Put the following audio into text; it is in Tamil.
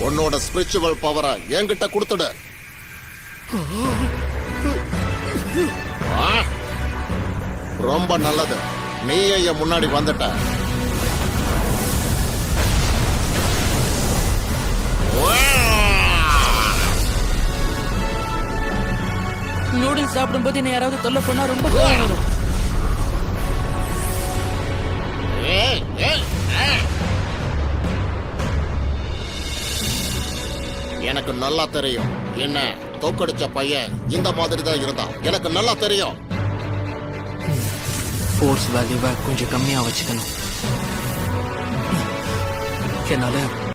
உன்னோட ஸ்பிரிச்சுவல் பவரை என்கிட்ட கொடுத்துடு. ரொம்ப நல்லது, நீயே என் முன்னாடி வந்துட்ட. நூடுல்ஸ் சாப்பிடும்போது என்ன யாராவது தொல்லை பண்ணா ரொம்ப கோவம் வரும். எனக்கு நல்லா தெரியும், என்ன தோக்கடிச்ச பையன் இந்த மாதிரி தான் இருந்தான். எனக்கு நல்லா தெரியும். ஃபோர்ஸ் வேல்யூவை கொஞ்சம் கம்மியா வச்சுக்கணும். என்னால